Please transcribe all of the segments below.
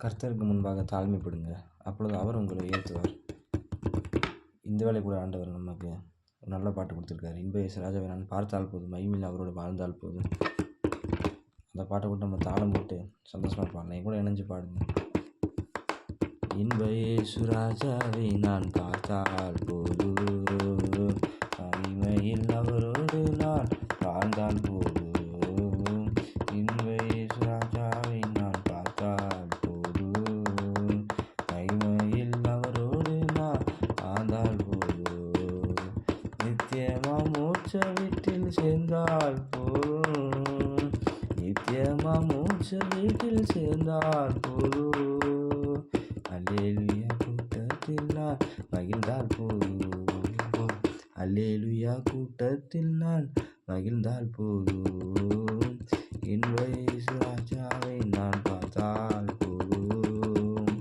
கர்த்தருக்கு முன்பாக தாழ்மைப்படுங்க, அப்பொழுது அவர் உங்களை உயர்த்துவார். இந்த வேளை கூட ஆண்டவர் நமக்கு ஒரு நல்ல பாட்டு கொடுத்துருக்காரு. இன்ப இயேசு ராஜாவை நான் பார்த்தால் போதும், மகிமையில் அவரோடு வாழ்ந்தால் போதும். அந்த பாட்டை கூட நம்ம தாளம் போட்டு சந்தோஷமாக பாடலாம். என் கூட இணைஞ்சு பாடுங்க. இன்ப இயேசு ராஜாவை நான் பார்த்தால் போதும், மகிமையில் அவரோடு நான் வாழ்ந்தால் போதும். இன்ப இயேசு ராஜாவை நான் பார்த்தால் போதும், மகிமையில் அவரோடு நான் வாழ்ந்தால் போதும். நித்தியமா மோட்ச வீட்டில் சேர்ந்தால் போதும், நித்தியமா மோட்ச வீட்டில் சேர்ந்தால் போதும். அல்லேலூயா கூட்டத்தில் நான் மகிழ்ந்தால் போதும், அல்லேலூயா கூட்டத்தில் நான் மகிழ்ந்தால் போதும். இன்ப இயேசு ராஜாவை நான் பார்த்தால் போதும்,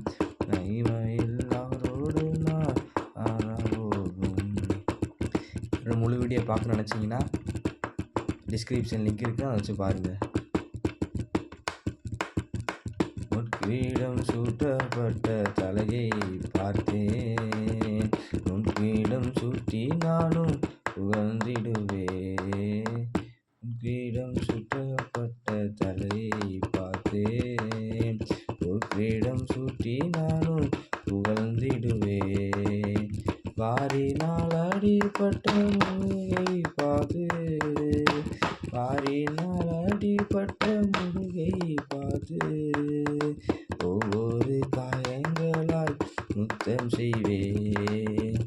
மகிமையில் அவரோடு நான் வாழ்ந்தால் போதும். முழு வீடியோ பார்க்க நினச்சிங்கன்னா டிஸ்கிரிப்ஷன் லிங்க் இருக்குது, அதை வச்சு பாருங்கள். முட்கிரீடம் சூட்டப்பட்ட தலையை பார்த்தேன், முட்கிரீடம் சூட்டி நானும் புகழ்ந்திடுவேன். முட்கிரீடம் சூட்டப்பட்ட தலையை பார்த்தேன், முட்கிரீடம் சூட்டி நானும் புகழ்ந்திடுவேன். வாரினால் அடிபட்ட முருகை பார்த்து, வாரினால் அடிபட்ட முருகை பார்த்து, ஒவ்வொரு காயங்களாய் முத்தம் செய்வேன்,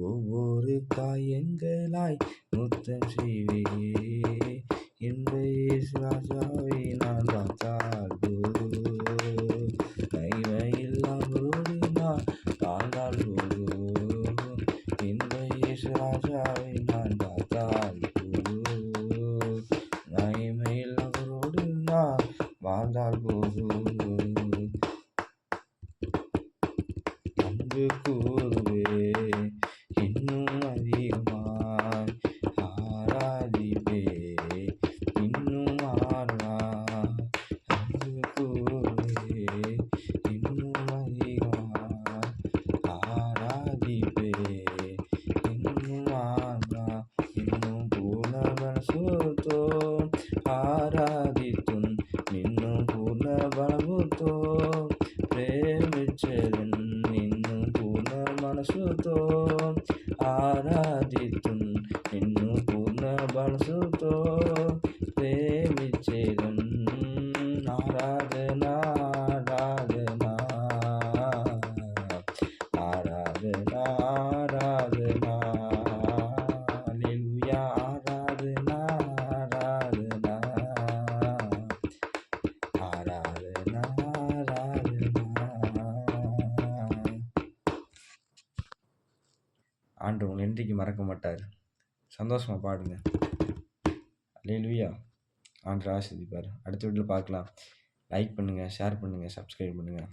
ஒவ்வொரு காயங்களாய் முத்தம் செய்வேன். இன்ப இயேசு ராஜாவை நான் பார்த்தால் போதும், மகிமையில் அவரோடு நான் வாழ்ந்தால் போதும். இன்ப இயேசு ராஜாவை நான் பார்த்தால் போதும், மகிமையில் அவரோடு நான் வாழ்ந்தால் போதும். அன்பு கூறுவேன் இன்னும் அதிகமாய், ஆராதிப்பேன் இன்னும் ஆர்வமாய். அன்பு கூறுவேன் இன்னும் அதிகமாய், ஆராதிப்பேன் இன்னும் ஆர்வமாய். இன்னும் பூர்ண பலசுத்தோம் ஆராதித்தும், இன்னும் பூர்ண பலபுத்தோம் பிரேமிச்சதன், இன்னும் பூர்ண மனசுத்தோம் ஆராதித்தும், இன்னும் பூர்ண பலசுத்தோம் பிரேமிச்சதன். ஆராதனா ஆராதனா ஆராதனா ஆராதனா, அல்லேலூயா ஆராதனா ஆராதனா ஆராதனா ஆராதனா. ஆண்டவர் உங்களை என்றைக்கு மறக்க மாட்டார். சந்தோஷமாக பாடுங்க. அல்லேலூயா. ஆண்டவர் ஆசீர்வதிப்பார். அடுத்த வீடியோவில் பார்க்கலாம். லைக் பண்ணுங்கள், ஷேர் பண்ணுங்கள், சப்ஸ்கிரைப் பண்ணுங்கள்.